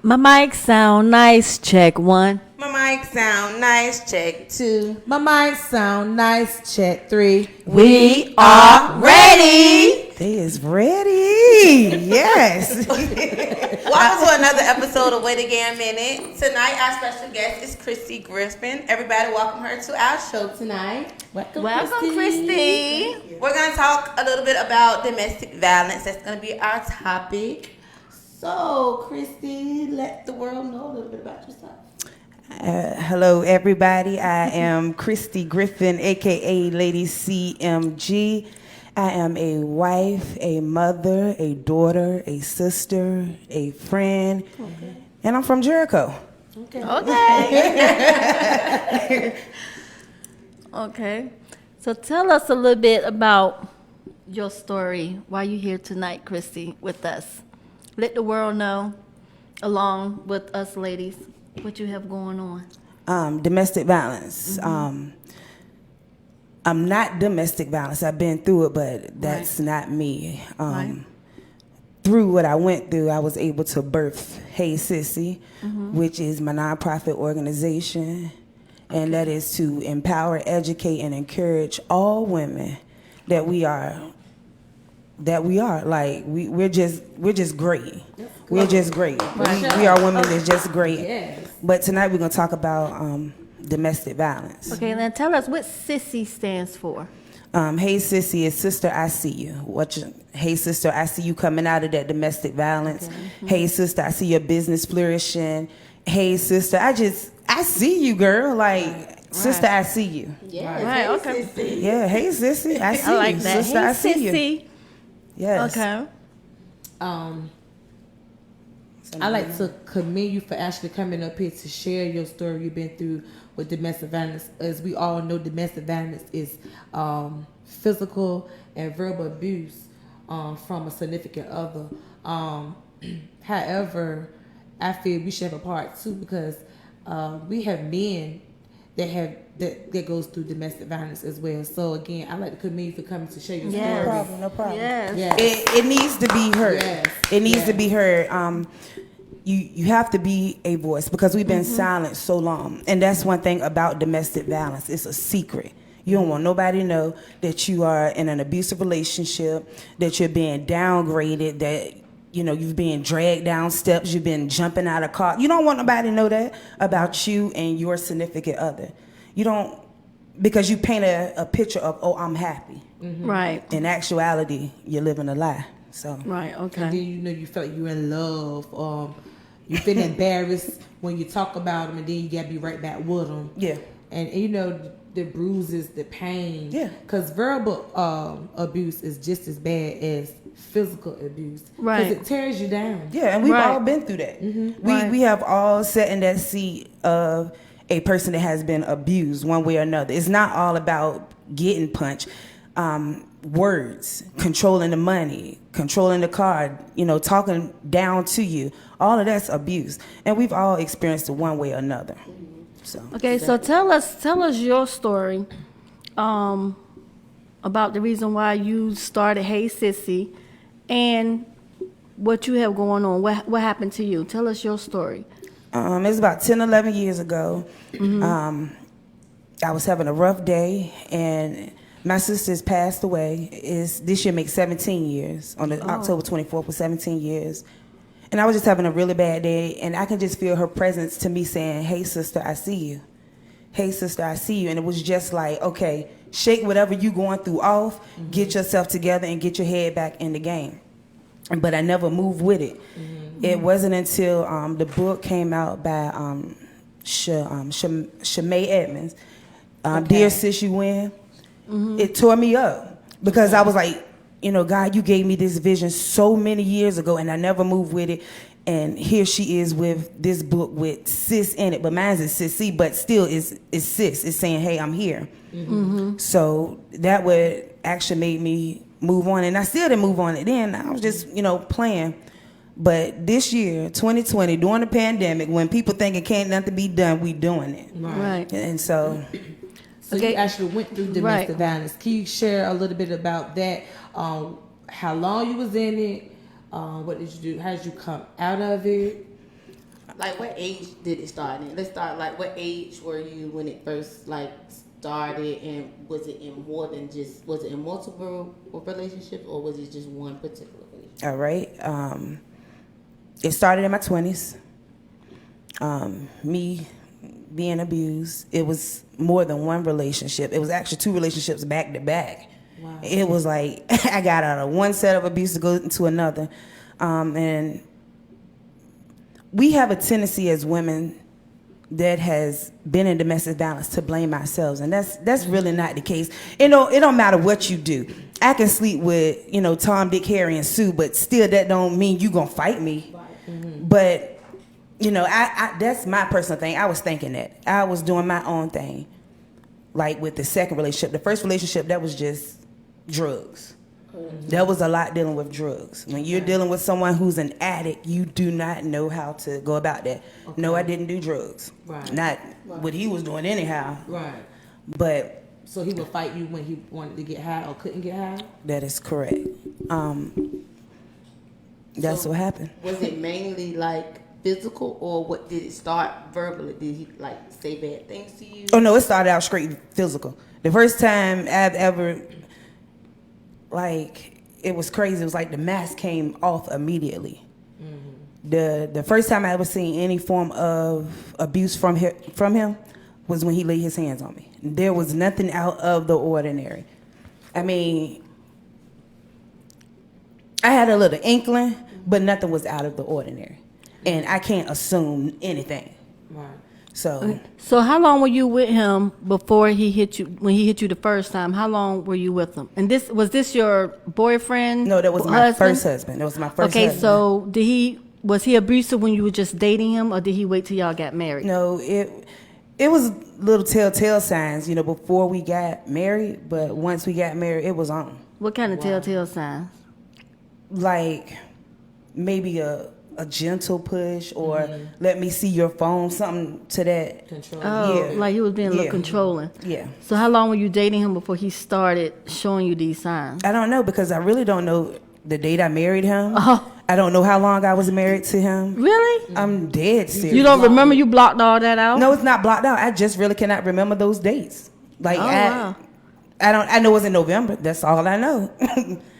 My mic sound nice. Check one. My mic sound nice. Check two. My mic sound nice. Check three. We are ready. They is ready. Yes. Welcome to another episode of Wait Again a Minute. Tonight, our special guest is Christy Griffin. Everybody, welcome her to our show tonight. Welcome, Christy. We're going to talk a little bit about domestic violence. That's going to be our topic. So, Christy, let the world know a little bit about yourself. Hello, everybody. I am Christy Griffin, a.k.a. Lady CMG. I am a wife, a mother, a daughter, a sister, a friend, and I'm from Jericho. Okay. Okay. So tell us a little bit about your story. Why you here tonight, Christy, with us? Let the world know, along with us ladies, what you have going on. Domestic violence. I'm not domestic violence. I've been through it, but that's not me. Through what I went through, I was able to birth Hey Sissy, which is my nonprofit organization, and that is to empower, educate, and encourage all women that we are. Like we're just great. We're just great. We are women that's just great. Yes. But tonight we're gonna talk about domestic violence. Okay, then tell us what SISSY stands for. Hey Sissy is Sister, I see you. Hey Sister, I see you coming out of that domestic violence. Okay. Hey Sister, I see your business flourishing. Hey Sister, I see you, girl. Like Sister, I see you. Yeah. Right. Okay. Sissy. Yeah. Hey Sissy, I see I like you. that. Sister, Hey, I see Sissy. you. Yes. Okay. I like to commend you for actually coming up here to share your story you've been through with domestic violence. As we all know, domestic violence is physical and verbal abuse from a significant other. However, I feel we should have a part two because we have men that goes through domestic violence as well. So again, I like to commend you for coming to share your story. No problem. Yes. It needs to be heard. Yes. It needs to be heard. You have to be a voice because we've been silent so long. And that's one thing about domestic violence. It's a secret. You don't want nobody to know that you are in an abusive relationship, that you're being downgraded, that you've been dragged down steps, you've been jumping out of car. You don't want nobody to know that about you and your significant other. You don't, because you paint a picture of, oh, I'm happy. Right. In actuality, you're living a lie. So. Right. Okay. And then you feel like you're in love. You feel embarrassed when you talk about them, and then you gotta be right back with them. Yeah. And the bruises, the pain. Yeah. Because verbal abuse is just as bad as physical abuse. Right. Because it tears you down. Yeah, and we've Right. all been through that. Right. We have all sat in that seat of a person that has been abused one way or another. It's not all about getting punched. Words, controlling the money, controlling the car, talking down to you. All of that's abuse. And we've all experienced it one way or another. So. Okay, so tell us your story about the reason why you started Hey Sissy and what you have going on. What happened to you? Tell us your story. It was about 10, 11 years ago. I was having a rough day, and my sister's passed away. This year makes 17 years. On October 24th was 17 years. And I was just having a really bad day, and I can just feel her presence to me saying, hey, sister, I see you. Hey, sister, I see you. And it was just like, okay, shake whatever you going through off, get yourself together, and get your head back in the game. But I never moved with it. It wasn't until the book came out by Shamae Edmonds, Dear Sis, You Win. It tore me up because I was like, God, you gave me this vision so many years ago, and I never moved with it. And here she is with this book with sis in it, but mine is Sissy, but still is sis. It's saying, hey, I'm here. So that would actually made me move on, and I still didn't move on it then. I was just, playing. But this year, 2020, during the pandemic, when people thinking can't nothing be done, we doing it. Right. And so. So you actually went through domestic violence. Can you share a little bit about that? How long you was in it? What did you do? How did you come out of it? Like, what age did it start in? Let's start, like, what age were you when it first, like, started, and was it in multiple relationships, or was it just one particular relationship? All right. It started in my 20s. Me being abused. It was more than one relationship. It was actually 2 relationships back to back. Wow. It was like I got out of one set of abuse to go into another. And we have a tendency as women that has been in domestic violence to blame ourselves, and that's really not the case. It don't matter what you do. I can sleep with Tom, Dick, Harry, and Sue, but still that don't mean you gonna fight me. Mm-hmm. But I that's my personal thing. I was thinking that I was doing my own thing, like with the second relationship. The first relationship, that was just drugs. Mm-hmm. That was a lot dealing with drugs. When you're dealing with someone who's an addict, you do not know how to go about that. Okay. No, I didn't do drugs. Right. Not what he was doing anyhow. Right. But so he would fight you when he wanted to get high or couldn't get high? That is correct. That's what happened. Was it mainly like physical, or what did it start verbally? Did he like say bad things to you? Oh no, it started out straight physical. The first time I've ever, like, it was crazy. It was like the mask came off immediately. Mm-hmm. The first time I ever seen any form of abuse from him was when he laid his hands on me. There was nothing out of the ordinary. I mean, I had a little inkling, but nothing was out of the ordinary. And I can't assume anything. Right. So how long were you with him before he hit you? When he hit you the first time, how long were you with him? And was this your boyfriend? No, that was my first husband. That was my first husband. Okay, so was he abusive when you were just dating him, or did he wait till y'all got married? No, it was little telltale signs, before we got married. But once we got married, it was on. What kind of telltale signs? Like maybe a gentle push, or let me see your phone, something to that. Control. Oh, yeah. Like he was being a little controlling. Yeah. So how long were you dating him before he started showing you these signs? I don't know, because I really don't know the date I married him. Oh. I don't know how long I was married to him. Really? I'm dead serious. You don't remember? You blocked all that out? No, it's not blocked out. I just really cannot remember those dates. Like, wow. I know it was in November. That's all I know.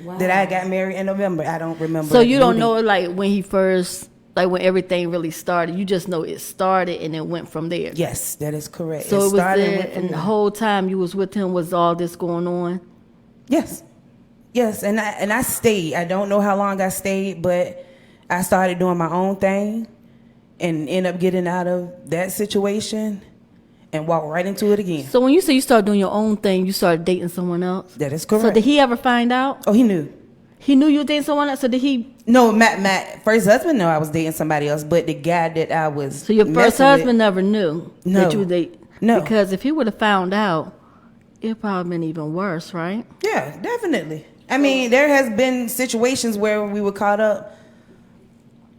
Wow. That I got married in November. I don't remember. So you don't know, like, when he first, like, when everything really started. You just know it started and it went from there. Yes, that is correct. So it was there, and the whole time you was with him was all this going on? Yes. Yes, and I stayed. I don't know how long I stayed, but I started doing my own thing and ended up getting out of that situation and walked right into it again. So when you say you started doing your own thing, you started dating someone else? That is correct. So did he ever find out? Oh, he knew. He knew you were dating someone else? So did he? No, my first husband knew I was dating somebody else, but the guy that I was So your first husband never knew that you were dating? No. Because if he would have found out, it'd probably been even worse, right? Yeah, definitely. I mean, there has been situations where we were caught up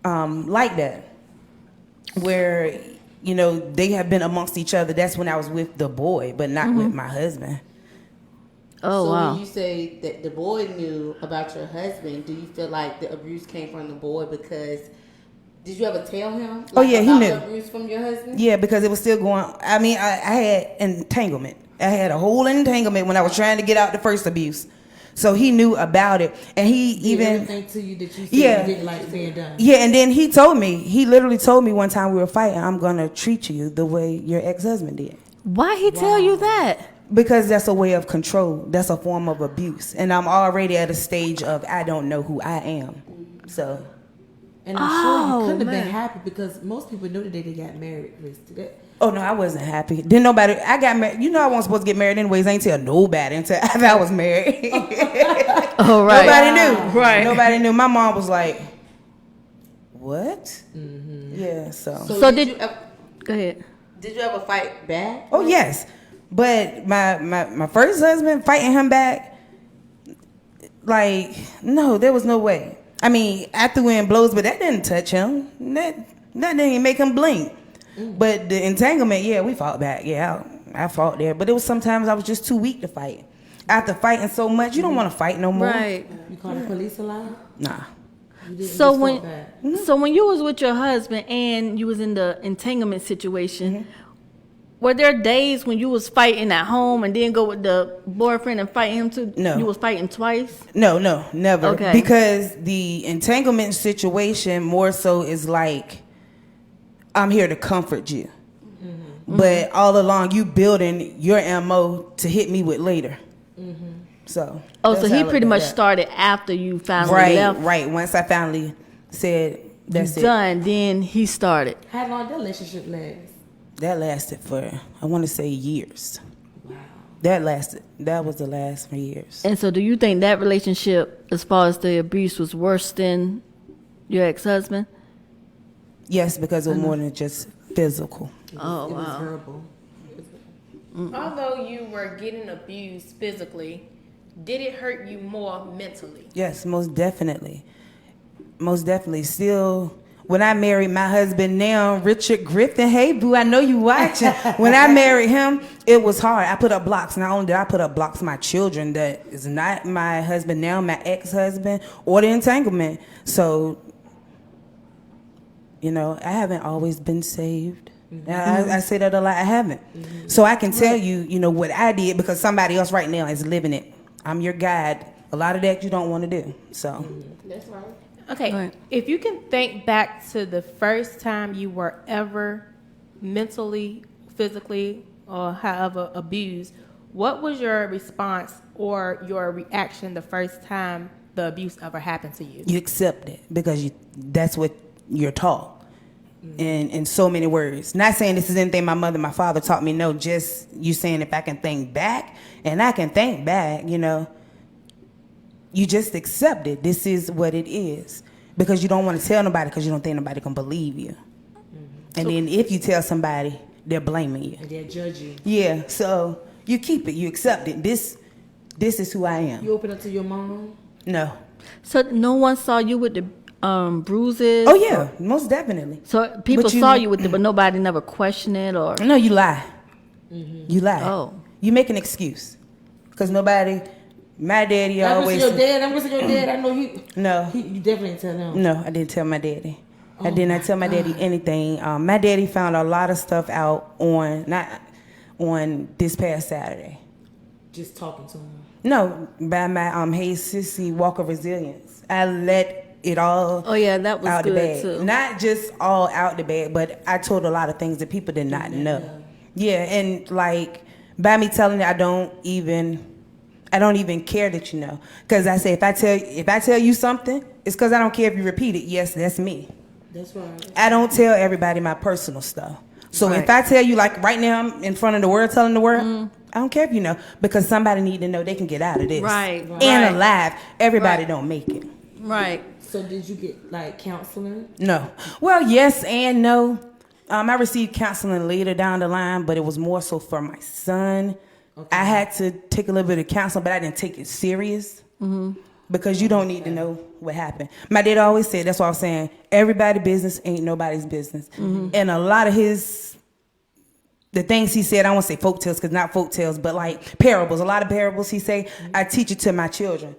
like that, where, they have been amongst each other. That's when I was with the boy, but not with my husband. Oh, so wow. when you say that the boy knew about your husband, do you feel like the abuse came from the boy? Because did you ever tell him? Oh, yeah, he knew. The abuse from your husband? Yeah, because it was still going. I mean, I had entanglement. I had a whole entanglement when I was trying to get out the first abuse. So he knew about it, and he even everything to you that you said you didn't like being done. Yeah, and then he literally told me one time we were fighting, I'm gonna treat you the way your ex-husband did. Why he tell you that? Because that's a way of control. That's a form of abuse, and I'm already at a stage of I don't know who I am. So, and I'm sure you couldn't have been happy, because most people know that they got married. Oh no, I wasn't happy. Didn't nobody. I got married. I wasn't supposed to get married anyways. I ain't tell nobody until after I was married. Oh right. Nobody knew. Right. Nobody knew. My mom was like, "What?" Mm-hmm. Yeah. So did you go ahead. Did you ever fight back? Oh yes, but my first husband, fighting him back, like, no, there was no way. I mean, I threw in blows, but that didn't touch him. That didn't make him blink. But the entanglement, yeah, we fought back. Yeah, I fought there. But it was sometimes I was just too weak to fight. After fighting so much, you don't want to fight no more. Right. You call the police a lot? Nah. You didn't So just when talk back. so when you was with your husband and you was in the entanglement situation, were there days when you was fighting at home and then go with the boyfriend and fight him too? No. You was fighting twice? No, never. Okay. Because the entanglement situation more so is like, I'm here to comfort you. But all along, you building your MO to hit me with later. So. Oh, that's so how I he look pretty at much that. started after you finally Right, left. right. Once I finally said, that's it. Done. Then he started. How long that relationship last? That lasted for, I want to say, years. Wow. That was the last for years. And so, do you think that relationship, as far as the abuse, was worse than your ex-husband? Yes, because it was more than just physical. Oh, It was wow. verbal. Although you were getting abused physically, did it hurt you more mentally? Yes, most definitely. Most definitely. Still, when I married my husband now, Richard Griffin, hey boo, I know you watching. When I married him, it was hard. I put up blocks. Not only did I put up blocks, my children that is not my husband now, my ex-husband, or the entanglement. So, you know, I haven't always been saved. I say that a lot. I haven't. So I can tell you, you know, what I did because somebody else right now is living it. I'm your guide. A lot of that you don't want to do. So. That's right. Okay, Right. if you can think back to the first time you were ever mentally, physically, or however abused, what was your response or your reaction the first time the abuse ever happened to you? You accept it because that's what you're taught. In so many words. Not saying this is anything my mother, my father taught me. No, just you saying if I can think back, and I can think back, you know, you just accept it. This is what it is. Because you don't want to tell nobody because you don't think nobody can believe you. And then if you tell somebody, they're blaming you. And they're judging. Yeah, so you keep it, you accept it. This is who I am. You open up to your mom? No. So no one saw you with the bruises? Oh yeah, most definitely. So people But saw you with it, but nobody never questioned it or? No, you lie. You lie. Oh. You make an excuse. Because nobody, my daddy I'm always. your dad. I'm your dad. I know he. No, You definitely didn't tell him. no, I didn't tell my daddy. I Oh did not my tell my daddy God. anything. My daddy found a lot of stuff out not on this past Saturday. Just talking to him. No, by my Hey Sissy Walk of Resilience. I let it all Oh yeah, that was out the good bag. too. Not just all out the bag, but I told a lot of things that people did not know. Yeah, and like by me telling it, I don't even care that you know. Because I say if I tell you something, it's because I don't care if you repeat it. Yes, that's me. That's right. I don't tell everybody my personal stuff. So Right. if I tell you, like right now, I'm in front of the world telling the world, I don't care if you know, because somebody need to know they can get out of this. Right, And right. alive. Everybody Right. don't make it. Right. So did you get like counseling? No. Well, yes and no. I received counseling later down the line, but it was more so for my son. Okay. I had to take a little bit of counseling, but I didn't take it serious because you don't need to know what happened. My dad always said, that's why I was saying, everybody's business ain't nobody's business. And a lot of the things he said, I won't say folk tales because not folk tales, but like parables. A lot of parables he say, I teach it to my children.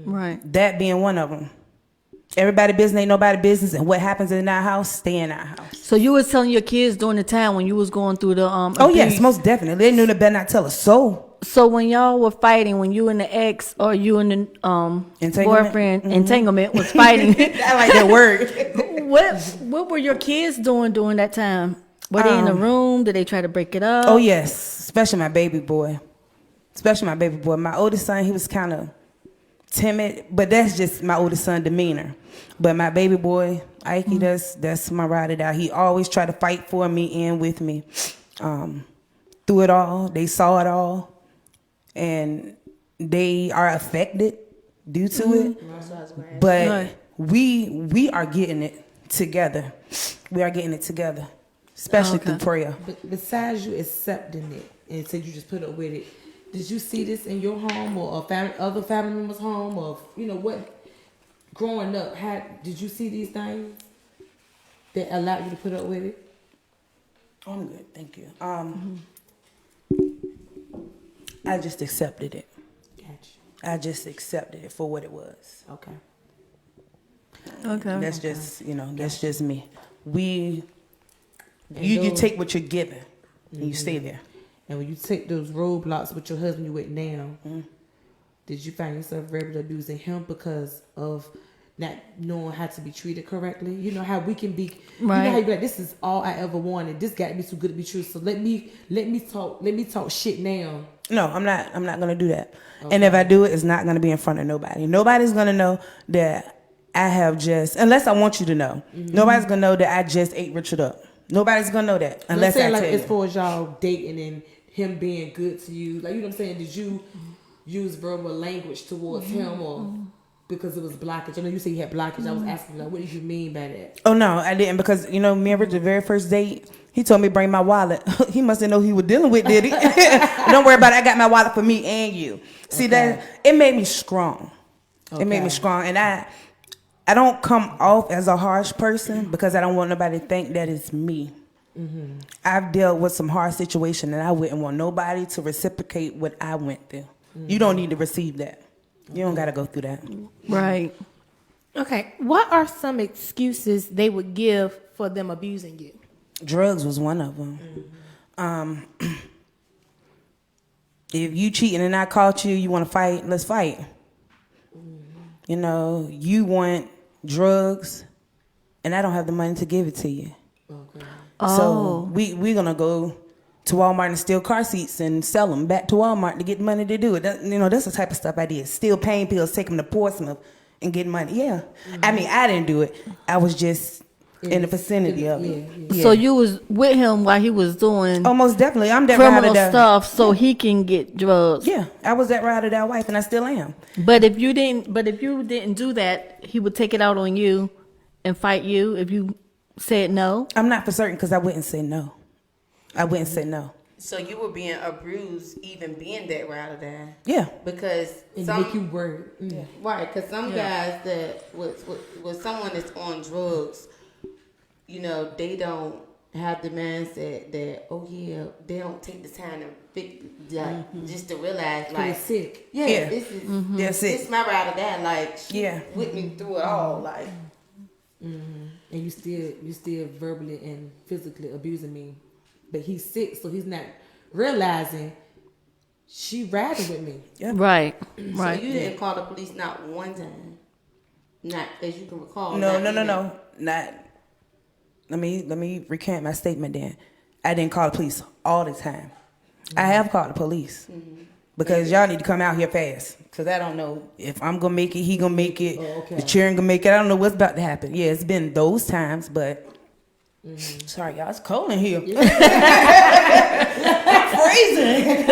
Right. That being one of them. Everybody business ain't nobody business, and what happens in our house, stay in our house. So you was telling your kids during the time when you was going through the Oh yes, abuse. most definitely. They knew they better not tell a soul. So when y'all were fighting, when you and the ex or you and the Entanglement? boyfriend entanglement was fighting, I like that word. what were your kids doing during that time? Were they in the room? Did they try to break it up? Oh yes, especially my baby boy. My oldest son, he was kind of timid, but that's just my oldest son demeanor. But my baby boy, Ike, that's my ride or die. He always tried to fight for me and with me. Through it all, they saw it all, and they are affected due to it. But Right. we are getting it together. We are getting it together, especially Okay. through prayer. But besides you accepting it and said you just put up with it, did you see this in your home or other family members' home, or what? Growing up, did you see these things that allowed you to put up with it? I'm good, thank you. I just accepted it. Gotcha. I just accepted it for what it was. Okay. Okay. That's just, that's just me. You those- take what you're given and you stay there. And when you take those roadblocks with your husband you with now, did you find yourself verbally abusing him because of not knowing how to be treated correctly? You know how we can be. You know how you be like, this is all I ever wanted. This got to be too good to be true. So let me talk shit now. No, I'm not gonna do that. Okay. And if I do it, it's not gonna be in front of nobody. Nobody's gonna know that I have just, unless I want you to know. Nobody's gonna know that I just ate Richard up. Nobody's gonna know that unless I tell you. As far as y'all dating and him being good to you, like, you know what I'm saying? Did you use verbal language towards him, or because it was blockage? I know you said you had blockage. I was asking, like, what did you mean by that? Oh no, I didn't, because me and Richard, the very first date, he told me to bring my wallet. He mustn't know who he was dealing with, did he? Don't worry about it. I got my wallet for me and you. See, that it made me strong. It made me strong, and I don't come off as a harsh person because I don't want nobody to think that it's me. I've dealt with some hard situations, and I wouldn't want nobody to reciprocate what I went through. You don't need to receive that. You don't got to go through that. Right. Okay. What are some excuses they would give for them abusing you? Drugs was one of them. If you cheating and I caught you, you want to fight, let's fight. You want drugs, and I don't have the money to give it to you. Okay. So we're going to go to Walmart and steal car seats and sell them back to Walmart to get money to do it. That's the type of stuff I did. Steal pain pills, take them to Portsmouth and get money. Yeah. I mean, I didn't do it. I was just in the vicinity of it. Yeah. So you was with him while he was doing Oh, most definitely. I'm that criminal ride or die. stuff so he can get drugs. Yeah, I was that ride or die wife, and I still am. But if you didn't do that, he would take it out on you and fight you if you said no. I'm not for certain because I wouldn't say no. I wouldn't say no. So you were being abused, even being that ride or die. Yeah. Because And some make you worry. right, because some guys that with someone that's on drugs, they don't have the mindset that they don't take the time to just to realize like sick. Yeah, this is They're sick. this is my ride or die. Like she with me through it all. Like And you still verbally and physically abusing me, but he's sick, so he's not realizing she riding with me. Yeah. Right. so Right. you didn't call the police not one time, not as you can recall. No. Not. Let me recant my statement then. I didn't call the police all the time. I have called the police. Because y'all need to come out here fast. Because I don't know if I'm going to make it, he going to make it, the children going to make it. I don't know what's about to happen. Yeah, it's been those times, but sorry, y'all, it's cold in here. Freezing.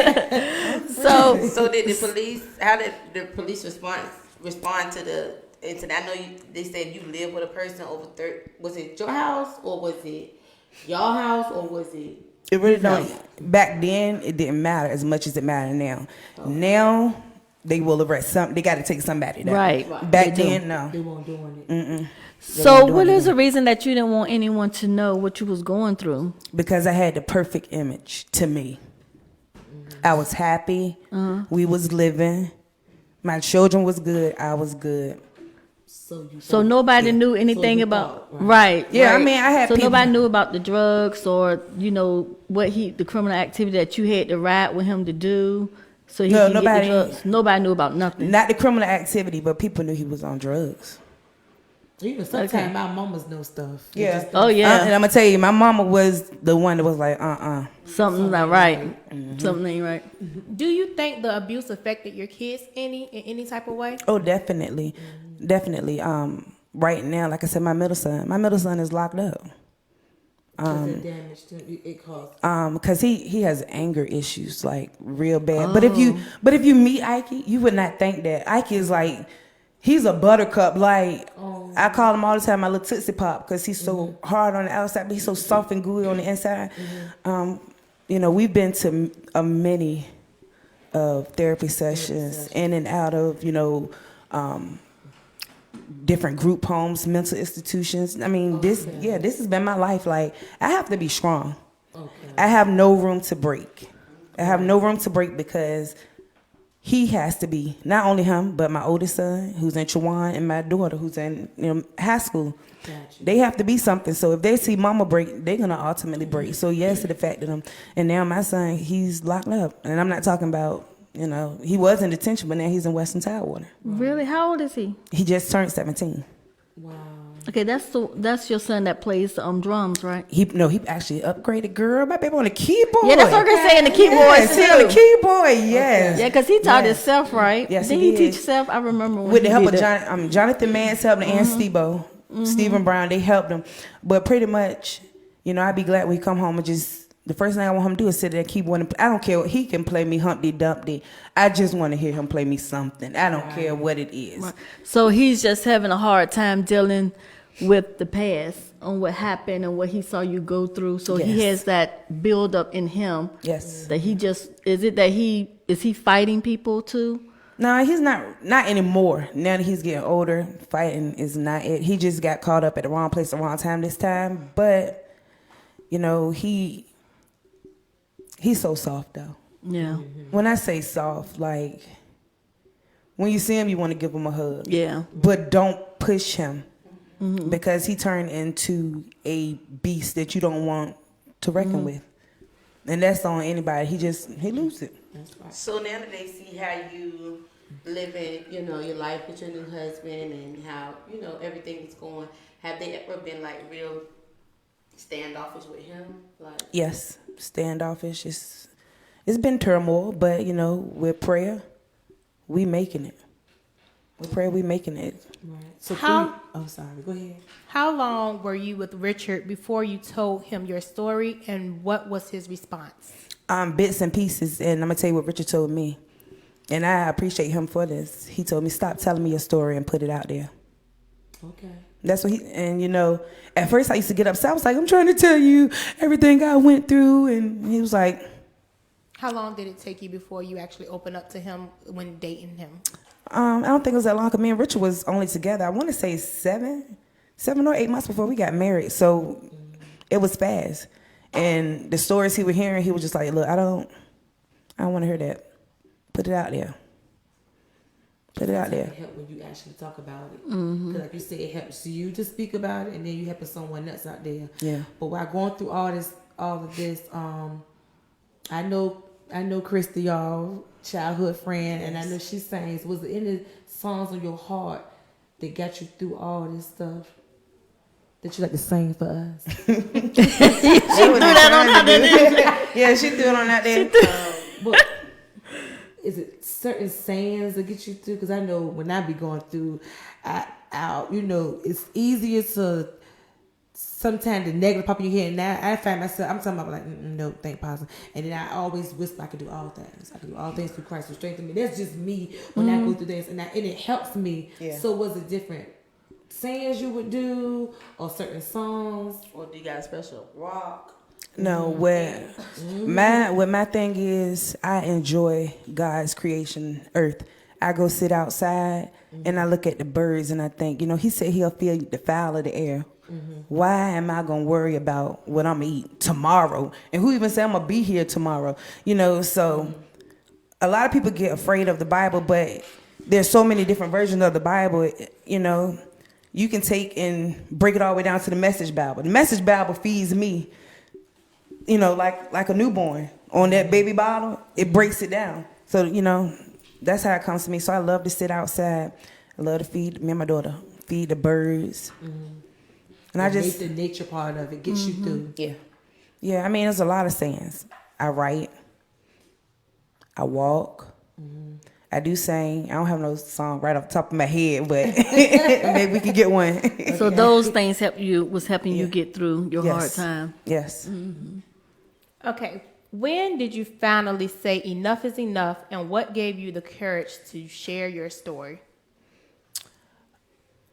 So did the police? How did the police respond to the incident? I know they said you lived with a person over 30. Was it your house or was it y'all house or was it? It really don't. Back then, it didn't matter as much as it matters now. Now, they will arrest some. They got to take somebody down. Right. Back They do. then, no. They won't doing it. So what is the reason that you didn't want anyone to know what you was going through? Because I had the perfect image to me. I was happy. We was living. My children was good. I was good. So nobody knew anything you about thought, right. Yeah, right. I mean, I had so people- nobody knew about the drugs or what the criminal activity that you had to ride with him to do. So he No, can nobody- get the drugs. Nobody knew about nothing. Not the criminal activity, but people knew he was on drugs. Even sometimes my mamas know stuff. They Yeah. just Oh yeah, And I'm gonna tell you, my mama was the one that was like, something's not right. Something ain't right. Do you think the abuse affected your kids in any type of way? Oh, definitely, definitely. Right now, like I said, my middle son is locked up. it damaged him. It caused. Because he has anger issues, like real bad. But if you meet Ike, you would not think that Ike is like, he's a buttercup. Like I call him all the time, my little Tootsie Pop, because he's so hard on the outside, but he's so soft and gooey on the inside. We've been to many therapy sessions, in and out of different group homes, mental institutions. I mean, this has been my life. Like, I have to be strong. I have no room to break. I have no room to break because he has to be, not only him, but my oldest son, who's in Chihuahua, and my daughter, who's in high school. Gotcha. They have to be something. So if they see mama break, they're going to ultimately break. So yes to the fact that and now my son, he's locked up. And I'm not talking about, he was in detention, but now he's in Western Tidewater. Really? How old is he? He just turned 17. Wow. Okay, that's your son that plays drums, right? He actually upgraded, girl. My baby on the keyboard. Yeah, that's what I'm saying. The keyboard Yes, he on the too. keyboard, yes. Yeah, because he taught Yes. himself, right? Yes, Didn't he he did. teach himself? I remember when With the he help did of that. Jonathan Mann's helped and Steve-O. Stephen Brown, they helped him. But pretty much, I'd be glad when he come home and the first thing I want him to do is sit there and keyboard. I don't care. He can play me Humpty Dumpty. I just want to hear him play me something. I don't care what it is. Right. So he's just having a hard time dealing with the past on what happened and what he saw you go through. So he Yes. has that build up in him. Yes. That is he fighting people too? No, he's not anymore. Now that he's getting older, fighting is not it. He just got caught up at the wrong place at the wrong time this time. But, he's so soft though. Yeah. When I say soft, like when you see him, you want to give him a hug. Yeah. But don't push him because he turned into a beast that you don't want to reckon with. And that's on anybody. He loses it. That's right. So now that they see how you living, your life with your new husband and how, everything is going, have they ever been like real standoffish with him? Like, Yes, standoffish. It's been turmoil, but with prayer, we making it. With prayer, we making it. Right. So sorry. Go ahead. How long were you with Richard before you told him your story, and what was his response? Bits and pieces, and I'm gonna tell you what Richard told me, and I appreciate him for this. He told me, "Stop telling me your story and put it out there." Okay. That's what at first I used to get upset. I was like, "I'm trying to tell you everything I went through," and he was like, How long did it take you before you actually opened up to him when dating him? I don't think it was that long. Cause me and Richard was only together, I want to say 7 or 8 months before we got married. So it was fast. And the stories he was hearing, he was just like, "Look, I don't want to hear that. Put it out there. Put it out there." It helps when you actually talk about it. 'Cause like you said, it helps you to speak about it, and then you helping someone else out there. Yeah. But while going through all of this, I know Christy, y'all childhood friend, and I know she sings. Was there any songs on your heart that got you through all this stuff that you like to sing for us? She threw that on out there. Yeah, she threw it on out there. But is it certain sayings that get you through? Because I know when I be going through, it's easier to sometimes the negative pop in your head. And now I find myself, I'm talking about like, no, think positive. And then I always whisper, I can do all things. I can do all things through Christ who strengthens me. That's just me when I go through this, and it helps me. Yeah. So was it different sayings you would do, or certain songs? or do you got a special rock? No, what my thing is, I enjoy God's creation, earth. I go sit outside and I look at the birds and I think, he said he'll feel the fowl of the air. Why am I gonna worry about what I'm gonna eat tomorrow? And who even said I'm gonna be here tomorrow? So a lot of people get afraid of the Bible, but there's so many different versions of the Bible. You can take and break it all the way down to the Message Bible. The Message Bible feeds me, like a newborn on that baby bottle. It breaks it down. So that's how it comes to me. So I love to sit outside. I love to feed me and my daughter, feed the birds. And I just the nature part of it gets you through. yeah. I mean, there's a lot of sayings. I write. I walk. I do sing. I don't have no song right off the top of my head, but maybe we could get one. So those things helping you get through your hard time. Yes. Okay. When did you finally say enough is enough, and what gave you the courage to share your story?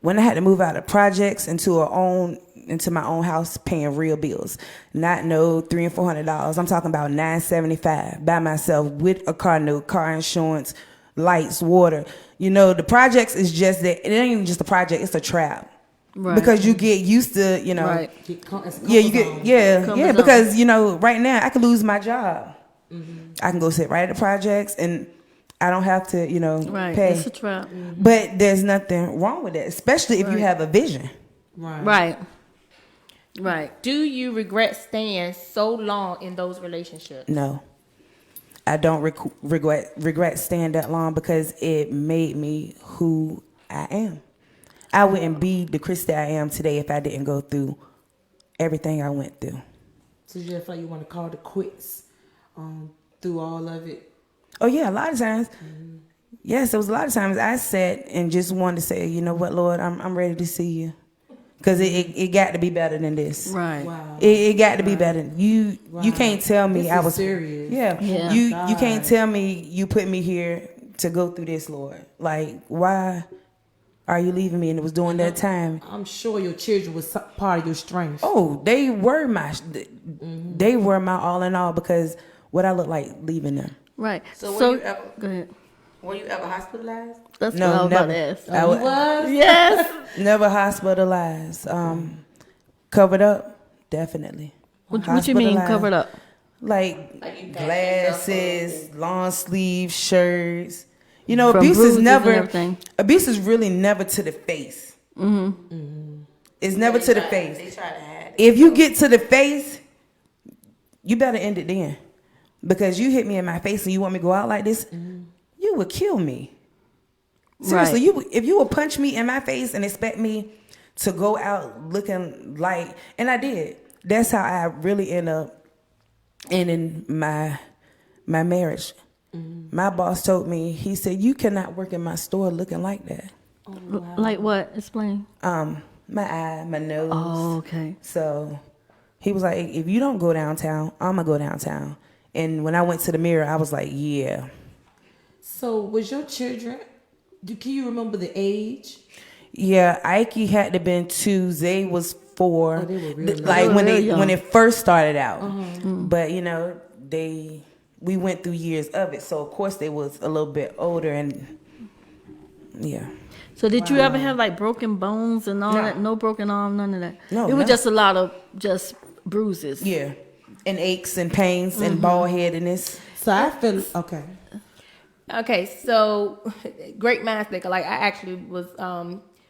When I had to move out of projects into my own house, paying real bills, not no $300 and $400. I'm talking about $975 by myself with a car note, car insurance, lights, water. The projects is just that. It ain't even just a project; it's a trap. Right. Because you get used to, Right. Because right now I could lose my job. I can go sit right at the projects, and I don't have to, Right. pay. It's a trap. But there's nothing wrong with that, especially if you Right. have a vision. Right. Right. Do you regret staying so long in those relationships? No, I don't regret staying that long because it made me who I am. I wouldn't be the Christy I am today if I didn't go through everything I went through. So you just feel like you want to call it quits through all of it? Oh yeah, a lot of times. Yes, there was a lot of times I sat and just wanted to say, you know what, Lord, I'm ready to see you, because it got to be better than this. Right. Wow. It got to be better. You can't tell me This I is was serious. Yeah. Yeah. You can't tell me you put me here to go through this, Lord. Like, why are you leaving me? And it was during that time. I'm sure your children was part of your strength. Oh, they were my all in all, because what I look like leaving them. Right. So were you ever- go ahead. Were you ever hospitalized? That's No, what I was never. about to ask. I would- Was? Yes. Never hospitalized. Covered up, definitely. What you mean Hospitalized. covered up? Like Like you glasses, long sleeve shirts. From Abuse is bruises and never. everything. Abuse is really never to the face. It's never to the face. They try to hide it. If you get to the face, you better end it then, because you hit me in my face and you want me to go out like this, you would kill me. Seriously, Right. if you would punch me in my face and expect me to go out looking like, and I did. That's how I really end up ending my marriage. My boss told me, he said, you cannot work in my store looking like that. Like what? Explain. My eye, my nose. Oh, okay. So he was like, if you don't go downtown, I'm going to go downtown. And when I went to the mirror, I was like, yeah. So was your children, can you remember the age? Yeah, Ike had to been 2. Zay was 4. Oh, they were real young. Like They were real young. when it first started out. But we went through years of it. So of course they was a little bit older, and yeah. So did you ever have like broken bones and all No. that? No broken arm, none of that. No, It was no. just a lot of just bruises. Yeah. And aches and pains and bald headedness. So I feel, okay. Okay, so great minds think alike. I actually was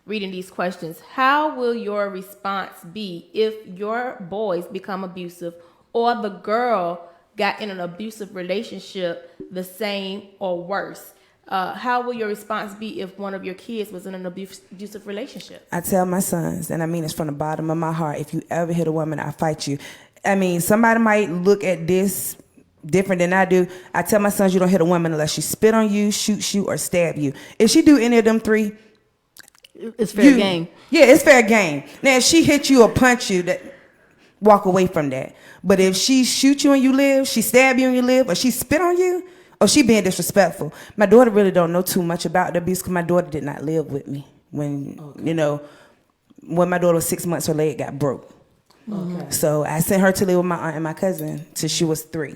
reading these questions. How will your response be if your boys become abusive, or the girl got in an abusive relationship the same or worse? How will your response be if one of your kids was in an abusive relationship? I tell my sons, and I mean this from the bottom of my heart, if you ever hit a woman, I'll fight you. I mean, somebody might look at this different than I do. I tell my sons, you don't hit a woman unless she spit on you, shoots you, or stab you. If she do any of them 3, It's fair game. Yeah, it's fair game. Now, if she hit you or punch you, that walk away from that. But if she shoot you and you live, she stab you and you live, or she spit on you, or she being disrespectful. My daughter really don't know too much about the abuse, because my daughter did not live with me when when my daughter was 6 months, her leg got broke. Okay. So I sent her to live with my aunt and my cousin till she was 3.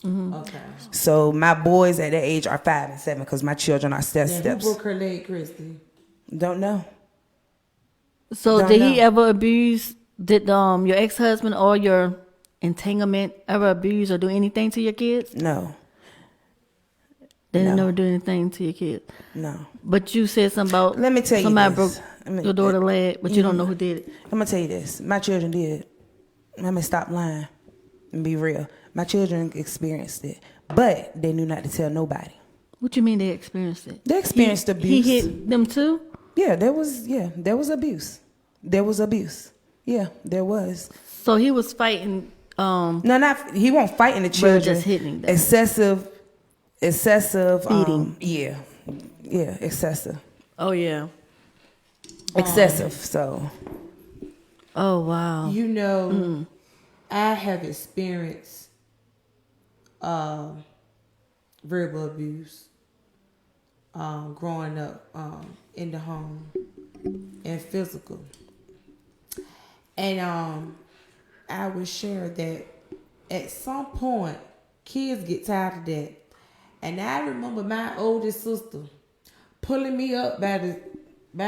Okay. So my boys at that age are 5 and 7, because my children are Now, who steps. broke her leg, Christy? Don't know. So Don't did he know. ever abuse? Did your ex-husband or your entanglement ever abuse or do anything to your kids? No. They didn't No. never do anything to your kids. No. But you said something about Let me tell you somebody this. broke your daughter's leg, but you don't know who did it. I'm gonna tell you this. My children did. I'm gonna stop lying and be real. My children experienced it, but they knew not to tell nobody. What you mean they experienced it? They experienced abuse. He hit them too? Yeah, there was abuse. There was abuse. Yeah, there was. So he was fighting. No, not he won't fighting the children. just hitting them. Excessive. Beating. Yeah, excessive. Oh yeah. Excessive. So Oh wow. You know, I have experienced verbal abuse growing up in the home, and physical. And I would share that at some point, kids get tired of that. And I remember my oldest sister pulling me up by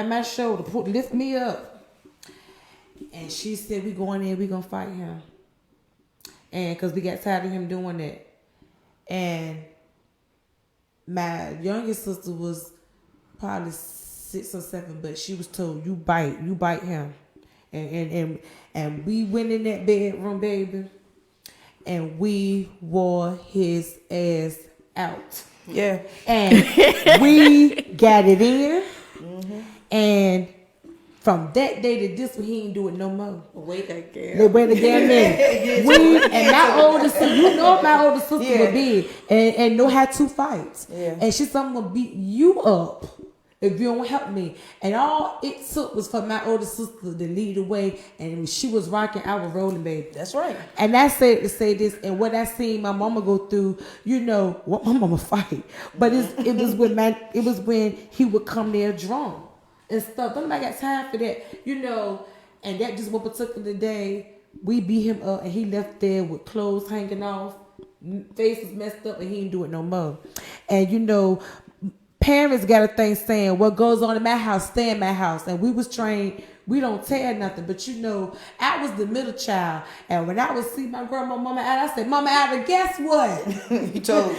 my shoulder, lift me up. And she said, we going in, we gonna fight him. And cause we got tired of him doing that. And my youngest sister was probably 6 or 7, but she was told, you bite him. And we went in that bedroom, baby, and we wore his ass out. Yeah. And we got it in. And from that day to this one, he ain't do it no more. Wait that girl. They wait again minute. We and my older sister, you know my older sister would be and know how to fight. Yeah. And she's something gonna beat you up if you don't help me. And all it took was for my older sister to lead the way, and when she was rocking, I was rolling, baby. That's right. And I said to say this, and what I seen my mama go through, you know, what my mama fight. But it was when he would come there drunk and stuff. Don't nobody got time for that, you know. And that just one particular day, we beat him up, and he left there with clothes hanging off, face was messed up, and he didn't do it no more. And you know, parents got a thing saying, what goes on in my house, stay in my house. And we was trained, we don't tell nothing. But you know, I was the middle child. And when I would see my grandma, Mama Ada, I said, Mama Ada, guess what? You told.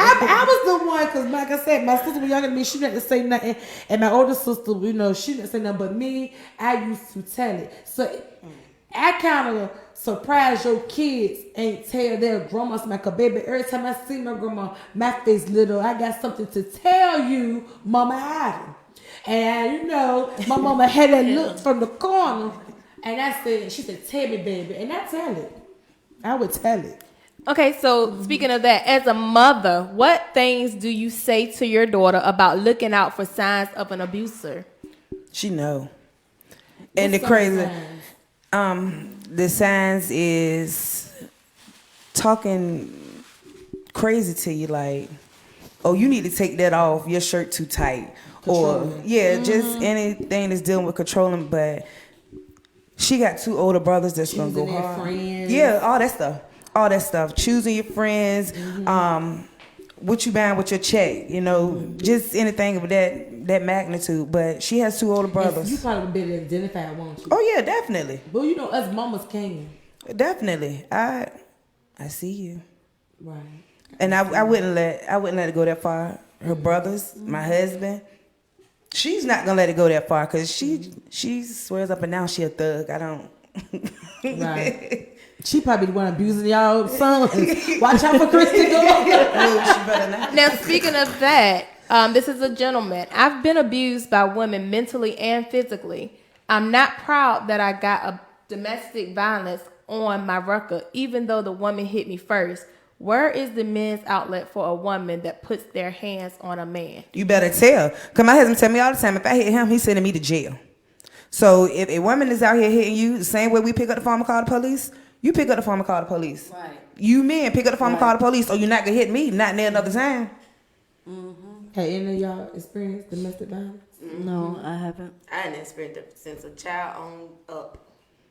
I was the one, because like I said, my sister was younger than me. She didn't say nothing. And my older sister, you know, she didn't say nothing. But me, I used to tell it. So I kind of surprised your kids ain't tell their grandma something. Cause baby, every time I see my grandma, my face little. I got something to tell you, Mama Ada. And you know, my mama had that look from the corner. And I said, she said, tell me, baby. And I tell it. I would tell it. Okay, so speaking of that, as a mother, what things do you say to your daughter about looking out for signs of an abuser? She know. And What's the crazy, some the signs is talking crazy to you, like, oh, you need to take that off. Your shirt too tight. Or just anything that's dealing with controlling. But she got 2 older brothers that's gonna go Choosing their hard. friends. Yeah, all that stuff. Choosing your friends. What you buying with your check. You know, just anything of that magnitude. But she has 2 older brothers. You probably better identify, won't you? Oh yeah, definitely, But you know, us mamas can. definitely. I see you, Right. and I wouldn't let it go that far. Her brothers, my husband. She's not gonna let it go that far because she swears up and down she a thug. I don't. Right. She probably the one abusing y'all sons. Watch out for Christy girl. She better not. Now, speaking of that, this is a gentleman. I've been abused by women mentally and physically. I'm not proud that I got a domestic violence on my record, even though the woman hit me first. Where is the men's outlet for a woman that puts their hands on a man? You better tell. Because my husband tell me all the time, if I hit him, he's sending me to jail. So if a woman is out here hitting you, the same way we pick up the phone and call the police, you pick up the phone and call the police. Right. You men pick up the phone and call the police, or you're not going to hit me, not near another time. Have any of y'all experienced domestic violence? No, I haven't. I didn't experience it since a child on up.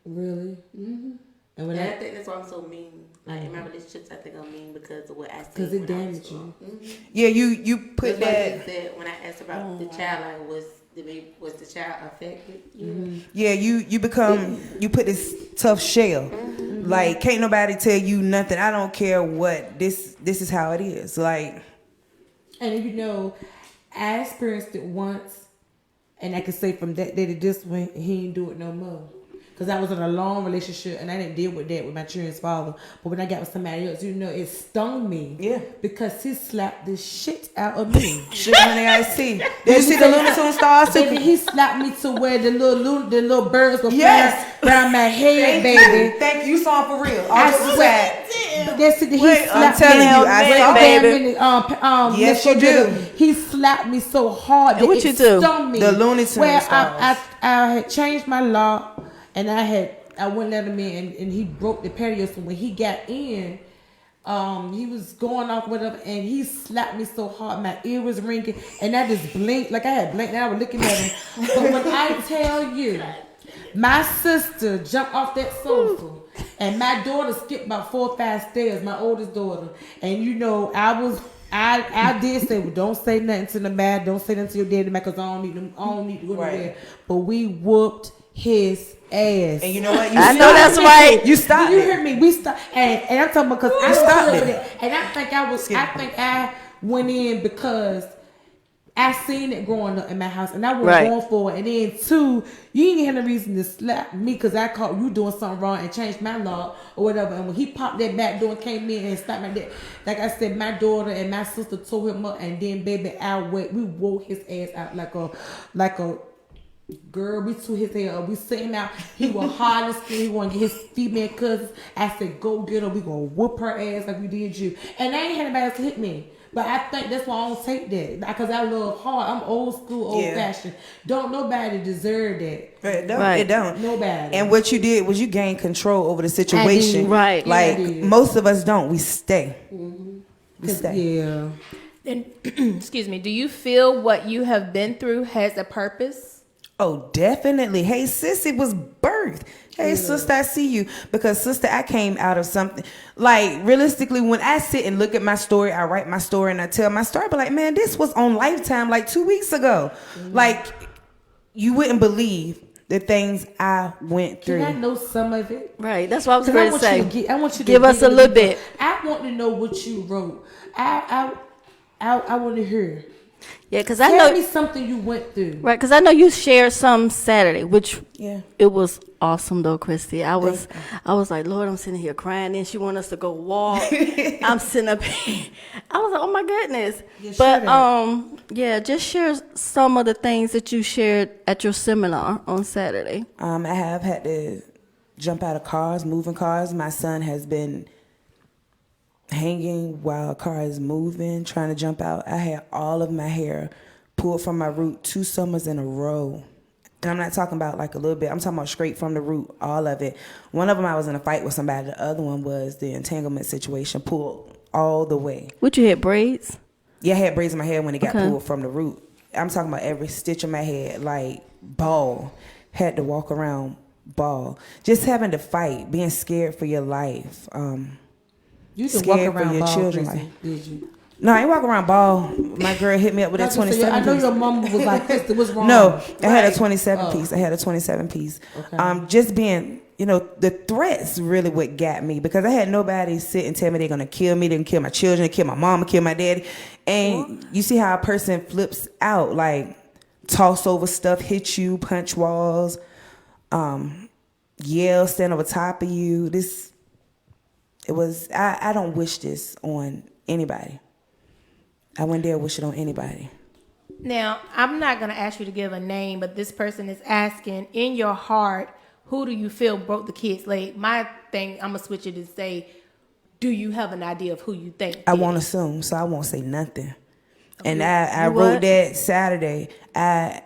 Really? Mm-hmm. And when And I think that's why I'm so mean. Like in my relationships, I think I'm mean because of what I said. because it when I was damaged you. small. Yeah, you put That's why that. I said when I asked about the child, like was the child affected? Yeah, you become, you put this tough shell. Like, can't nobody tell you nothing. I don't care what. This is how it is. Like, And you know, I experienced it once, and I can say from that day to this one, he didn't do it no more. Because I was in a long relationship, and I didn't deal with that with my children's father. But when I got with somebody else, you know, it stung me. Yeah. Because he slapped the shit out of me. shit on the IC. Did you see the Looney Tunes stars too? Baby, he slapped me to where the little birds were Yes. flying around my head, baby. Thank you. You saw him for real. I swear. But that's it. He Wait, I'm slapped telling me. you, I Wait, saw damn it. minute, Yes, Mr. you Drill, do. He slapped me so hard that what it you do? stung me. The Looney Tunes Where stars. I had changed my lock, and I wouldn't let him in, and he broke the patio. So when he got in, he was going off whatever, and he slapped me so hard, my ear was ringing, and I just blinked, like I had blinked, and I was looking at him. But when I tell you, my sister jumped off that sofa, and my daughter skipped about 4 or 5 stairs, my oldest daughter, and you know, I did say, well, don't say nothing to the man, don't say nothing to your daddy, because I don't need to go Right. nowhere. But we whooped his ass. And you know what? I know that's right. You stopped You it. heard me? We stopped, and I'm talking because I stopped stopped it. it. And I think I went in because I seen it growing up in my house, and I was Right. going for it. And then two, you ain't have no reason to slap me because I caught you doing something wrong and changed my law or whatever. And when he popped that back door and came in and stopped my dad, like I said, my daughter and my sister tore him up, and then baby, we woke his ass out like a girl. We threw his hair up. We sent him out. He was hard as skin. He wanted to get his female cousins. I said, go get her. We gonna whoop her ass like we did you. And I ain't had nobody else hit me. But I think that's why I don't take that. Because I love hard. I'm old school, old fashioned. Don't nobody deserve that. It don't. Right. It don't. Nobody. And what you did was you gained control over the situation. did. Right. Yeah, I Like did. most of us don't. We stay. We stay. Yeah. And excuse me, do you feel what you have been through has a purpose? Oh, definitely. Hey, sis, it was birth. Hey, sister, I see you. Because, sister, I came out of something. Like, realistically, when I sit and look at my story, I write my story and I tell my story, but like, man, this was on Lifetime like 2 weeks ago. Like, you wouldn't believe the things I went through. Can I know some of it? Right. That's what I was 'Cause going to say. I want you to give us a little bit. I want to know what you wrote. I want to hear. Yeah, because I Tell me know. something you went through. Right, because I know you shared some Saturday, which Yeah. it was awesome though, Christy. I was like, Lord, I'm sitting here crying. Then she want us to go walk. I'm sitting up here. I was like, oh my goodness. Yeah, But share yeah, just share some of the things that you shared at your seminar on Saturday. I have had to jump out of cars, moving cars. My son has been hanging while a car is moving, trying to jump out. I had all of my hair pulled from my root 2 summers in a row. And I'm not talking about like a little bit. I'm talking about straight from the root, all of it. One of them I was in a fight with somebody. The other one was the entanglement situation, pulled all the way. What you had, braids? Yeah, I had braids in my hair when it got Okay. pulled from the root. I'm talking about every stitch of my head, like ball. Had to walk around ball. Just having to fight, being scared for your life. You didn't walk Scared for around your bald, children, Chrissy, like- did you? No, I ain't walk around ball. My girl hit me up with that I was gonna say, 27 I know piece. your mom was like, Christy, what's wrong? No, I had a Right. 27 Oh. piece. I had a 27 piece. Okay. Just being, the threats really what got me because I had nobody sit and tell me they're gonna kill me, they're gonna kill my children, kill my mama, kill my daddy. And you see how a person flips out, like toss over stuff, hit you, punch walls, yell, stand over top of you. I don't wish this on anybody. I wouldn't dare wish it on anybody. Now, I'm not going to ask you to give a name, but this person is asking, in your heart, who do you feel broke the kid's leg? My thing, I'm going to switch it to say, do you have an idea of who you think? I did won't it? assume, so I won't say nothing. And I You wrote what? that Saturday. I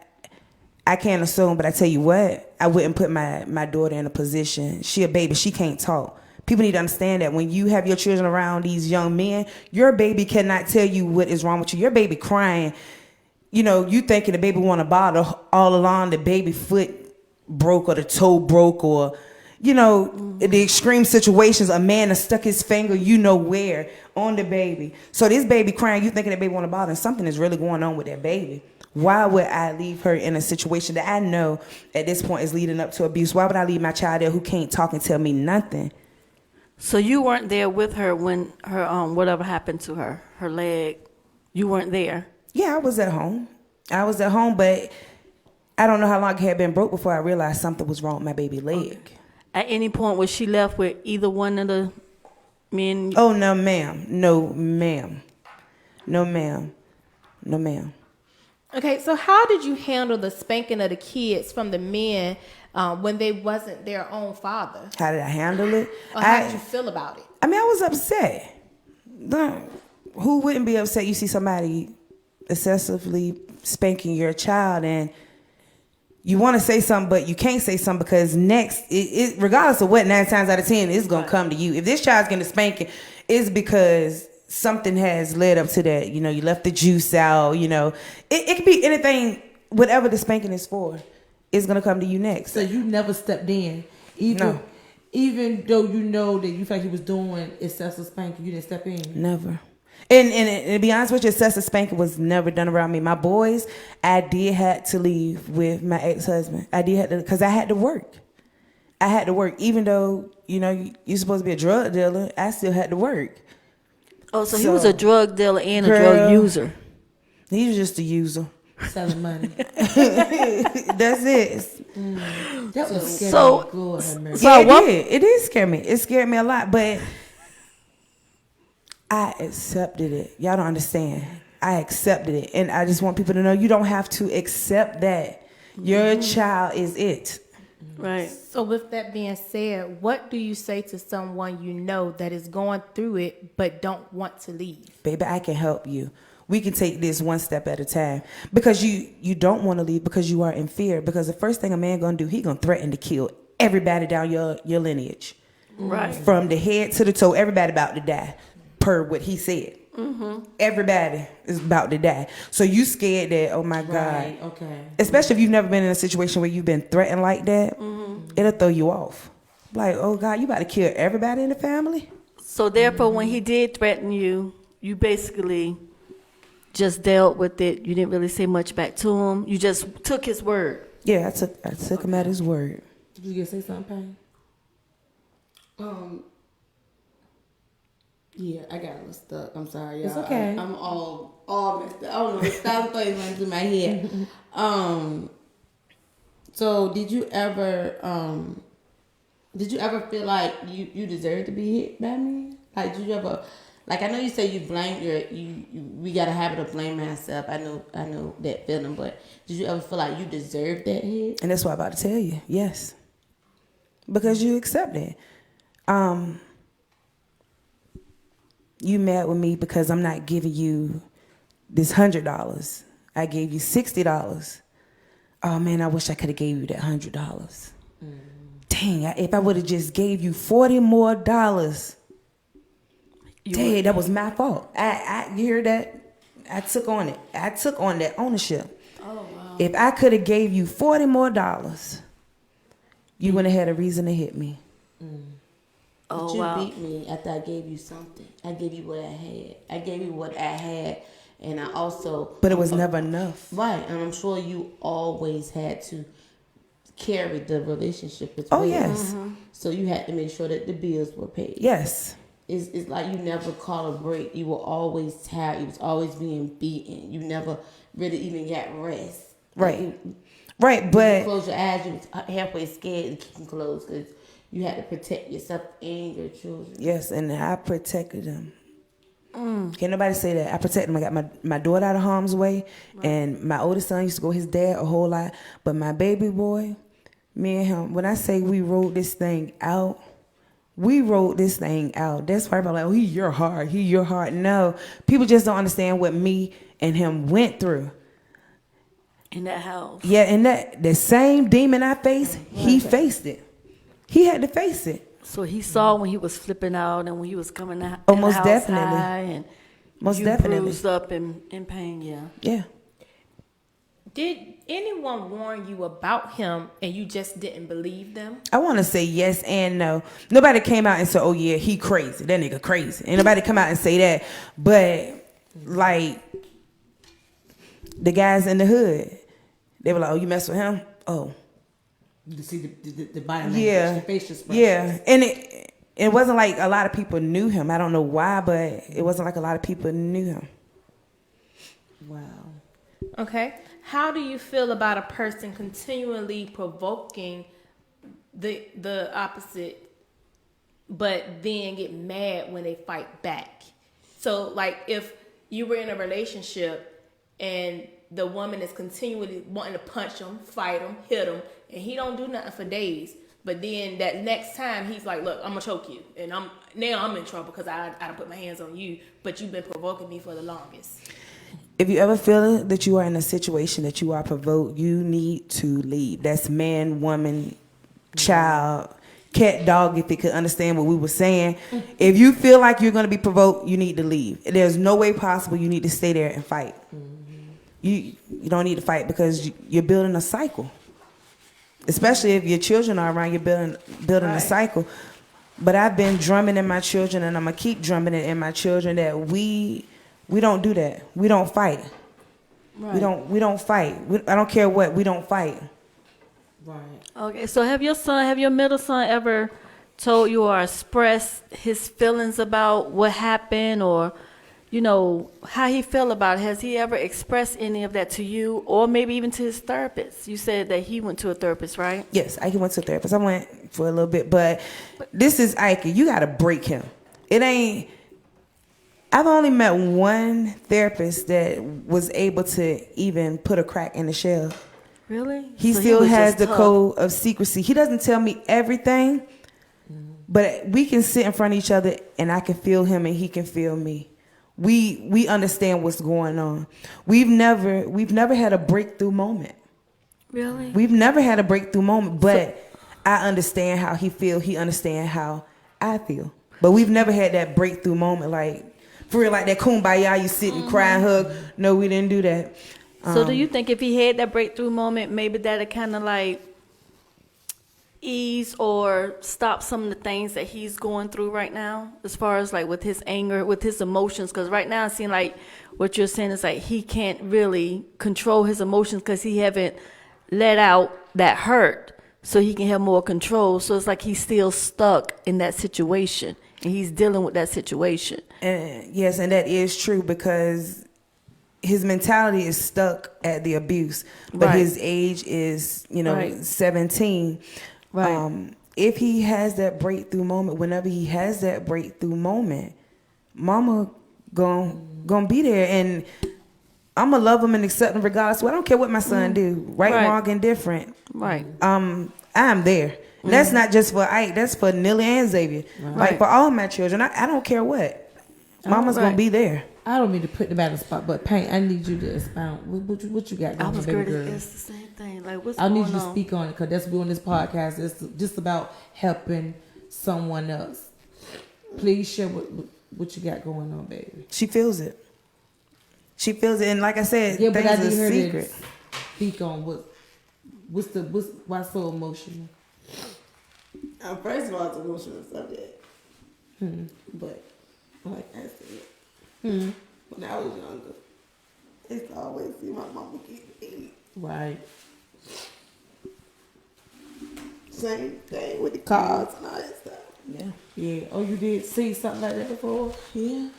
can't assume, but I tell you what, I wouldn't put my daughter in a position. She a baby, she can't talk. People need to understand that when you have your children around these young men, your baby cannot tell you what is wrong with you. Your baby crying, you thinking the baby want a bottle all along, the baby foot broke or the toe broke or, the extreme situations, a man has stuck his finger, where, on the baby. So this baby crying, you thinking the baby want a bottle and something is really going on with that baby. Why would I leave her in a situation that I know at this point is leading up to abuse? Why would I leave my child there who can't talk and tell me nothing? So you weren't there with her when her whatever happened to her leg. You weren't there. Yeah, I was at home, but I don't know how long it had been broke before I realized something was wrong with my baby leg. At any point was she left with either one of the men? Oh, no, ma'am. No, ma'am. No, ma'am. No, ma'am. Okay, so how did you handle the spanking of the kids from the men when they wasn't their own father? How did I handle it? Or how did you feel about it? I was upset. Who wouldn't be upset? You see somebody excessively spanking your child and you want to say something, but you can't say something because next, regardless of what, 9 times out of 10, it's going to come to you. If this child's getting a spanking, it's because something has led up to that. You left the juice out, It could be anything, whatever the spanking is for, it's going to come to you next. So you never stepped in, No. even though you know that you felt like he was doing excessive spanking, you didn't step in. Never. And to be honest with you, excessive spanking was never done around me. My boys, I did had to leave with my ex-husband. I did have to, because I had to work. I had to work. Even though, you're supposed to be a drug dealer, I still had to work. Oh, so he was a drug dealer and a drug Girl. user. He was just a user. Selling money. That's it. That was scary. So- Lord have mercy. Yeah, it did scare me. It scared me a lot, but I accepted it. Y'all don't understand. I accepted it. And I just want people to know you don't have to accept that. Your child is it. Right. So with that being said, what do you say to someone you know that is going through it but don't want to leave? Baby, I can help you. We can take this one step at a time. Because you don't want to leave because you are in fear. Because the first thing a man gonna do, he gonna threaten to kill everybody down your lineage. Right. From the head to the toe, everybody about to die, per what he said. Everybody is about to die. So you scared that, oh my God. Right, okay. Especially if you've never been in a situation where you've been threatened like that, it'll throw you off. Like, oh God, you about to kill everybody in the family? So therefore, when he did threaten you, you basically just dealt with it. You didn't really say much back to him. You just took his word. Yeah, I took him at his word. Did you say something, Payne? Yeah, I got a little stuck. I'm sorry, y'all. It's okay. I'm all messed up. I don't know. 1,000 things running through my head. So did you ever feel like you deserved to be hit by me? Like, did you ever? Like, I know you say you blame we got a habit of blaming ourselves. I know that feeling, but did you ever feel like you deserved that hit? And that's what I'm about to tell you. Yes. Because you accept it. You mad with me because I'm not giving you this $100. I gave you $60. Oh man, I wish I could have gave you that $100. Dang, if I would have just gave you $40 more, dang, that was my fault. You hear that? I took on it. I took on that ownership. Oh, wow. If I could have gave you $40 more, you wouldn't have had a reason to hit me. Oh, But you wow. beat me after I gave you something. I gave you what I had. I gave you what I had, and I also. But it was never enough. Right, and I'm sure you always had to carry the relationship as Oh, well. yes. So you had to make sure that the bills were paid. Yes. It's like you never caught a break. You were always tired. You was always being beaten. You never really even got rest. Right. Right, You but close your eyes. You was halfway scared to keep them closed because you had to protect yourself and your children. yes, and I protected them. Can't nobody say that. I protected them. I got my daughter out of harm's way, and my oldest son used to go with his dad a whole lot. But my baby boy, me and him, when I say we wrote this thing out, That's why everybody like, oh, he your heart. No, people just don't understand what me and him went through. In that house. Yeah, and the same demon I faced, he faced it. He had to face it. So he saw when he was flipping out and when he was coming out. Oh, in the most house definitely. high and Most you definitely. bruised up in pain, yeah. Yeah. Did anyone warn you about him and you just didn't believe them? I want to say yes and no. Nobody came out and said, oh, yeah, he crazy. That nigga crazy. Ain't nobody come out and say that. But, like, the guys in the hood, they were like, oh, you mess with him? Oh. You see the body language, Yeah. the facial expression. Yeah. And it wasn't like a lot of people knew him. I don't know why, but it wasn't like a lot of people knew him. Wow. Okay. How do you feel about a person continually provoking the opposite, but then get mad when they fight back? So, like, if you were in a relationship and the woman is continually wanting to punch him, fight him, hit him, and he don't do nothing for days, but then that next time he's like, look, I'm gonna choke you, and I'm in trouble because I done put my hands on you, but you've been provoking me for the longest. If you ever feel that you are in a situation that you are provoked, you need to leave. That's man, woman, child, cat, dog, if they could understand what we were saying. If you feel like you're going to be provoked, you need to leave. There's no way possible you need to stay there and fight. You don't need to fight because you're building a cycle. Especially if your children are around, you're building a cycle. But I've been drumming in my children, and I'm going to keep drumming it in my children, that we We don't do that. We don't fight. Right. We don't fight. I don't care what, we don't fight. Right. Okay, so have your middle son ever told you or expressed his feelings about what happened, or, how he feel about it? Has he ever expressed any of that to you, or maybe even to his therapist? You said that he went to a therapist, right? Yes, Ike went to a therapist. I went for a little bit, but this is Ike. You got to break him. I've only met one therapist that was able to even put a crack in the shell. Really? He So still was has just the tough. code of secrecy. He doesn't tell me everything, but we can sit in front of each other and I can feel him and he can feel me. We understand what's going on. We've never had a breakthrough moment. Really? We've never had a breakthrough moment, but I understand how he feels. He understands how I feel. But we've never had that breakthrough moment, like, for real, like that kumbaya, you sit and cry and hug. No, we didn't do that. So do you think if he had that breakthrough moment, maybe that'd kind of like ease or stop some of the things that he's going through right now, as far as like with his anger, with his emotions? Because right now it seems like what you're saying is like he can't really control his emotions because he haven't let out that hurt, so he can have more control. So it's like he's still stuck in that situation and he's dealing with that situation. And yes, and that is true because his mentality is stuck at the abuse, but Right. his age is, Right. 17. Right. If he has that breakthrough moment, whenever he has that breakthrough moment, mama gonna be there, and I'm gonna love him and accept him regardless. Well, I don't care what my son do, right, Right. wrong, and different. Right. I'm there. And that's not just for Ike. That's for Nilly and Xavier. Like Right. for all my children. I don't care what. Mama's Right. gonna be there. I don't mean to put them at a spot, but Paint, I need you to expound. What you got I going on, was baby ready. girl? It's the same thing. Like, what's I going need on? you to speak on it because that's what we on this podcast. It's just about helping someone else. Please share what you got going on, baby. She feels it. She feels it, and like I said, Yeah, but things I need are her secret. to speak on what's why so emotional. First of all, it's an emotional subject. But like I said, when I was younger, I used to always see my mama get beat. Right. Same thing with the cars and all that stuff. Yeah. Yeah. Oh, you did see something like that before? Yeah.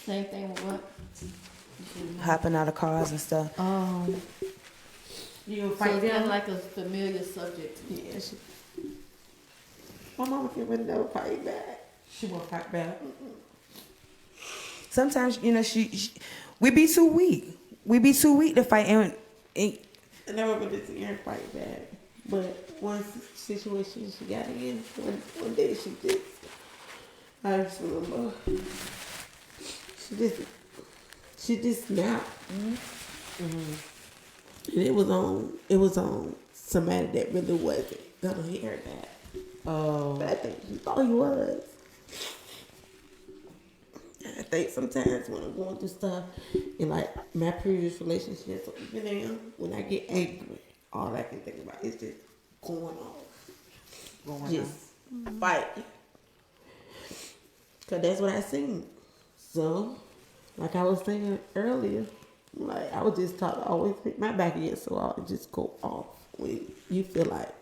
Same thing with what? Hopping out of cars and stuff. You So it's kind of like a familiar subject. Yeah, my mama can never fight back. She won't fight back. Sometimes, we be too weak. We be too weak to fight. And I never really seen her fight back. But one situation she got in, one day I just remember, she just snapped. And it was on somebody that really wasn't gonna hit her back. Oh. But I think he thought he was. I think sometimes when I'm going through stuff in like my previous relationships, or even now, when I get angry, all I can think about is just going off. Just fighting. Cause that's what I seen. So, like I was saying earlier, like I was just taught to always pick my back against the wall and just go off when you feel like,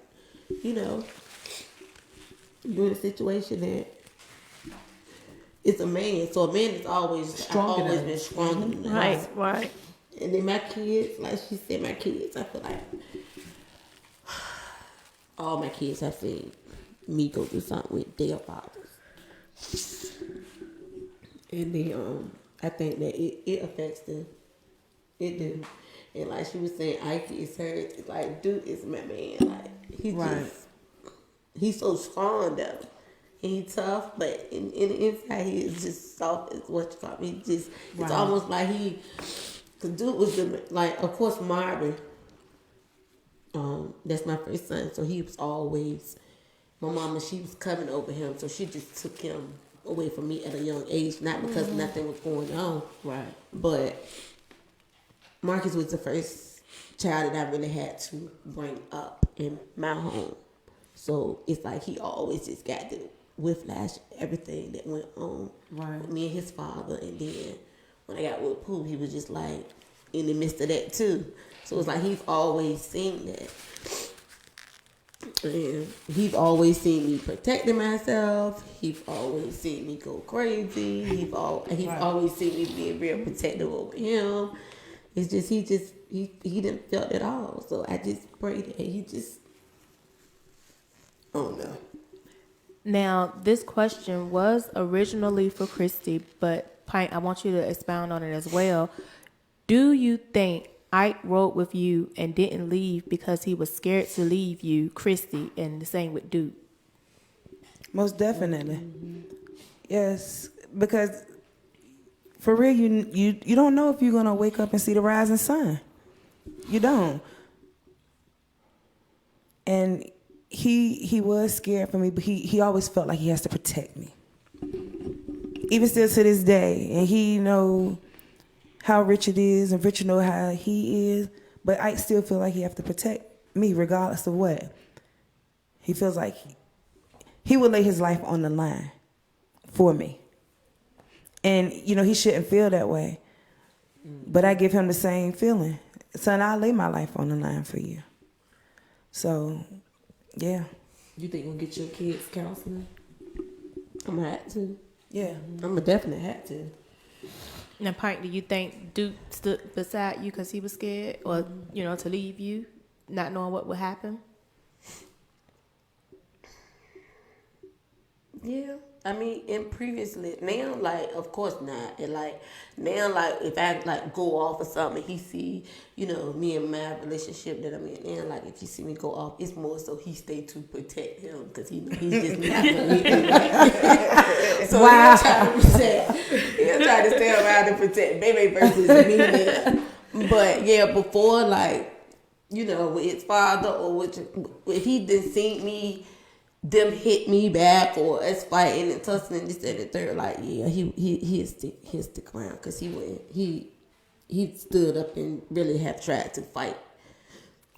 you're in a situation that it's a man. So a man is always Stronger always than been us. stronger than us. Right, right. And then my kids, like she said, my kids, I feel like all my kids have seen me go through something with their fathers. And then I think that it affects them. It do. And like she was saying, Ike is hers. It's like, dude is my man. Like he's so strong though. And he's tough, but in the inside he is just soft as what you call me. It's almost like cause dude was of course Marvin, that's my first son, so he was always, my mama, she was coming over him, so she just took him away from me at a young age, not because nothing was going on. Right. But Marcus was the first child that I really had to bring up in my home. So it's like he always just got the whiplash, everything that went on Right. Me and his father, and then when I got with Pooh, he was just like in the midst of that too. So it's like he's always seen that. And he's always seen me protecting myself. He's always seen me go crazy. He's always seen me being real protective over him. It's just he didn't felt it all. So I just pray that he just, I don't know. Now, this question was originally for Christy, but Pint, I want you to expound on it as well. Do you think Ike rode with you and didn't leave because he was scared to leave you, Christy, and the same with Duke? Most definitely. Yes, because for real, you don't know if you're gonna wake up and see the rising sun. You don't. And he was scared for me, but he always felt like he has to protect me. Even still to this day, and he know how Richard is, and Richard know how he is, but I still feel like he have to protect me regardless of what. He feels like he would lay his life on the line for me. And, he shouldn't feel that way. But I give him the same feeling. Son, I'll lay my life on the line for you. So, yeah. You think you'll get your kids counseling? I'm gonna have to. Yeah. I'm gonna definitely have to. Now, Pint, do you think Duke stood beside you because he was scared, or to leave you, not knowing what would happen? Yeah, I mean, and previously, now, like, of course not. And, like, now, like, if I, like, go off or something, he see, me and my relationship that I'm in, now, like, if you see me go off, it's more so he stay to protect him, because he's just not going to leave. So Wow. he'll try to stay around and protect baby versus me now. But, yeah, before, like, with his father or if he didn't see me, them hit me back or us fighting and tussling this and the third, like, yeah, he'll stick around, because he stood up and really have tried to fight.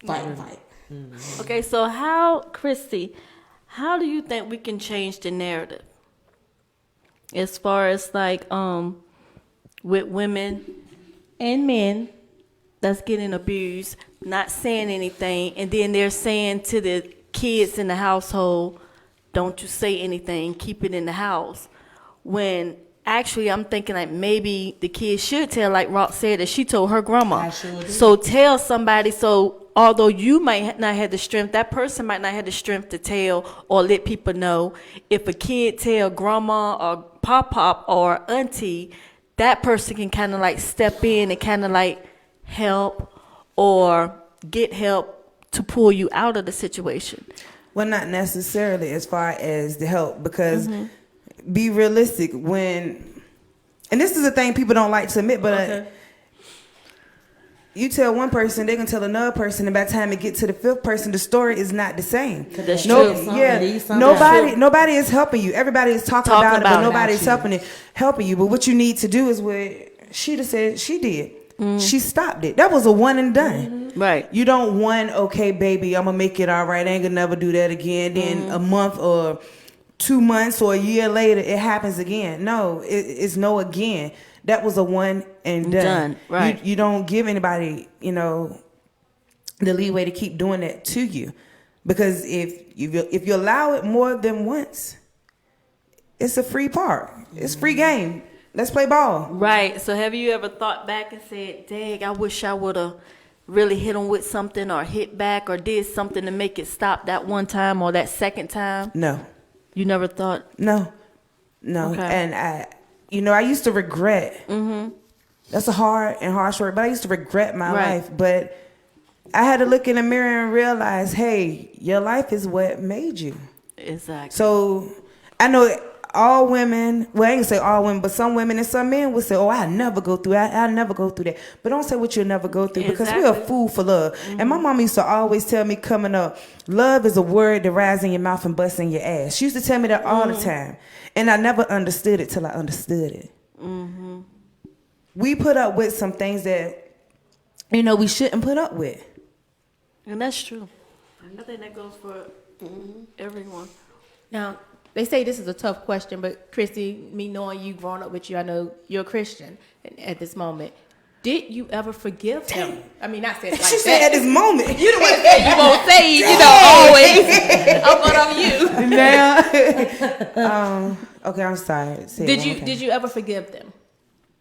Mm-hmm. Okay, so Christy, how do you think we can change the narrative as far as like with women and men that's getting abused, not saying anything, and then they're saying to the kids in the household, don't you say anything, keep it in the house. When actually I'm thinking like maybe the kids should tell, like Rock said, that she told her grandma. I sure did. So tell somebody, so although you might not have the strength, that person might not have the strength to tell or let people know. If a kid tell grandma or pop or auntie, that person can kind of like step in and kind of like help or get help to pull you out of the situation. Well, not necessarily as far as the help, because be realistic and this is a thing people don't like to admit, but you tell one person, they can tell another person, and by the time it get to the fifth person, the story is not the same. That's true. Nobody is helping you. Everybody is talking about it, but nobody is helping you. But what you need to do is what Sheeta said she did. She stopped it. That was a one and done. Right. You don't okay, baby, I'm gonna make it all right. I ain't gonna never do that again. Then a month or 2 months or a year later, it happens again. No, it's no again. That was a one and done. Right. You don't give anybody, the leeway to keep doing that to you, because if you allow it more than once, it's a free part. It's free game. Let's play ball. Right. So have you ever thought back and said, dang, I wish I would have really hit him with something or hit back or did something to make it stop that one time or that second time? No. You never thought? No. Okay. And I used to regret. That's a hard and harsh word, but I used to regret my life. But I had to look in the mirror and realize, hey, your life is what made you. Exactly. So I know all women, well, I ain't gonna say all women, but some women and some men will say, oh, I'll never go through that. I'll never go through that. But don't say what you'll never go through, because we're a fool for love. And my mom used to always tell me coming up, love is a word that rises in your mouth and busts in your ass. She used to tell me that all the time. And I never understood it till I understood it. We put up with some things that, we shouldn't put up with. And that's true. I think that goes for everyone. Now, they say this is a tough question, but Christy, me knowing you, growing up with you, I know you're a Christian at this moment. Did you ever forgive him? I mean, not said like She that. said at this moment. You the one that said you won't say, you know, always. I'm going on you. Now, okay, I'm sorry. Say it one more time. Did you ever forgive them?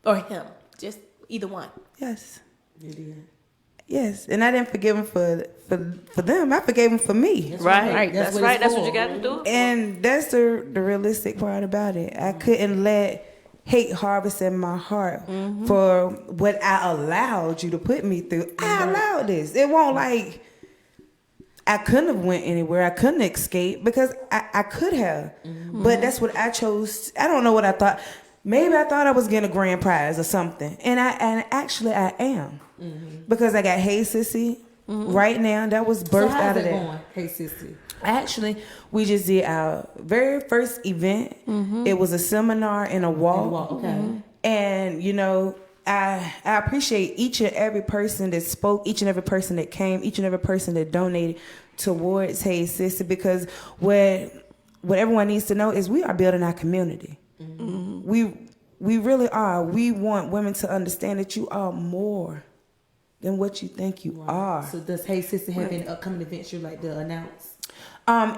Or him? Just either one. Yes. You did. Yes, and I didn't forgive him for them. I forgave him for me. Right. That's That's what right. it's That's what you for. got to do. And that's the realistic part about it. I couldn't let hate harvest in my heart for what I allowed you to put me through. I allowed this. It won't like I couldn't have went anywhere. I couldn't escape because I could have. But that's what I chose. I don't know what I thought. Maybe I thought I was getting a grand prize or something. And actually I am. Because I got Hey Sissy right now. That was birthed So how's out of it that. going? Hey, sissy. Actually, we just did our very first event. It was a seminar in a walk. Okay. And, you know, I appreciate each and every person that spoke, each and every person that came, each and every person that donated towards Hey Sissy, because what everyone needs to know is we are building our community. We really are. We want women to understand that you are more than what you think you are. So does Hey Sister have any upcoming events you'd like to announce?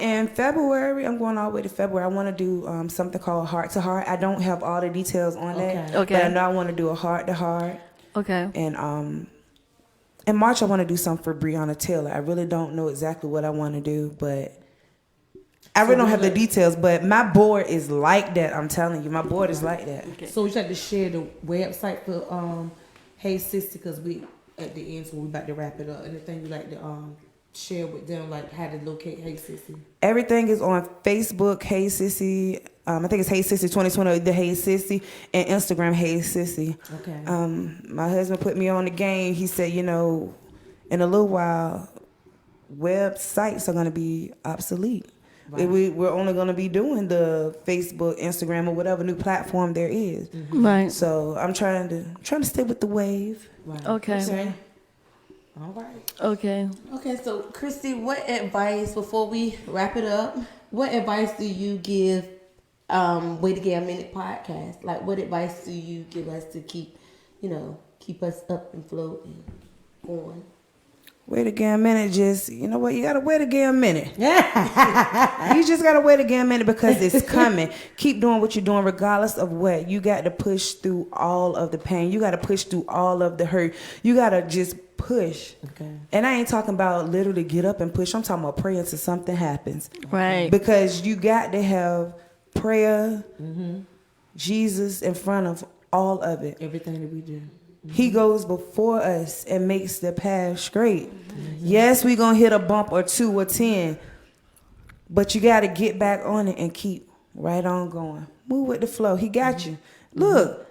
In February, I'm going all the way to February. I want to do something called Heart to Heart. I don't have all the details on that, Okay. but I know I want to do a Heart to Heart. Okay. And in March, I want to do something for Breonna Taylor. I really don't know exactly what I want to do, but I really don't have the details. But my board is like that. I'm telling you, my board is like that. Okay. So would you like to share the website for Hey Sister, because we at the end, so we're about to wrap it up. Anything you like to share with them, like how to locate Hey Sissy? Everything is on Facebook, Hey Sissy. I think it's Hey Sissy 2020, the Hey Sissy, and Instagram, Hey Sissy. Okay. My husband put me on the game. He said, you know, in a little while, websites are going to be obsolete. Right. We're only going to be doing the Facebook, Instagram, or whatever new platform there is. Right. So I'm trying to stay with the wave. Right. Okay. All right. Okay. Okay, so Christy, what advice, before we wrap it up, what advice do you give Way to Get a Minute podcast? Like, what advice do you give us to keep us up and floating, going? Wait again a minute, just, you know what, you gotta wait again a minute. You just gotta wait again a minute because it's coming. Keep doing what you're doing regardless of what. You got to push through all of the pain. You gotta push through all of the hurt. You gotta just push. Okay. And I ain't talking about literally get up and push. I'm talking about pray until something happens. Right. Because you got to have prayer, Jesus in front of all of it. Everything that we do. He goes before us and makes the path straight. Yes, we're going to hit a bump or 2 or 10, but you got to get back on it and keep right on going. Move with the flow. He got you. Look,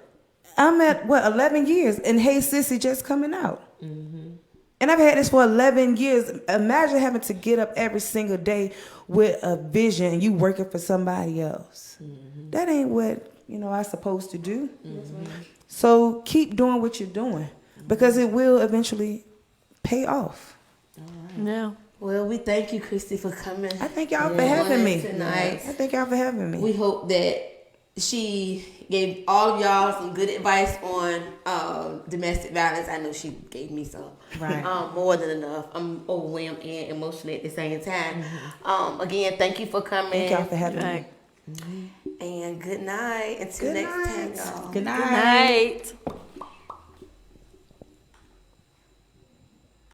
I'm at, 11 years, and Hey Sissy just coming out. And I've had this for 11 years. Imagine having to get up every single day with a vision and you working for somebody else. That ain't what, I'm supposed to do. So keep doing what you're doing because it will eventually pay off. Yeah. Well, we thank you, Christy, for coming. I thank y'all for having me. Tonight. I thank y'all for having me. We hope that she gave all of y'all some good advice on domestic violence. I know she gave me some. Right. More than enough. I'm overwhelmed and emotional at the same time. Again, thank you for coming. Thank y'all for having me. Right. And good night. Until Good next night. time, y'all. Good night. Good night.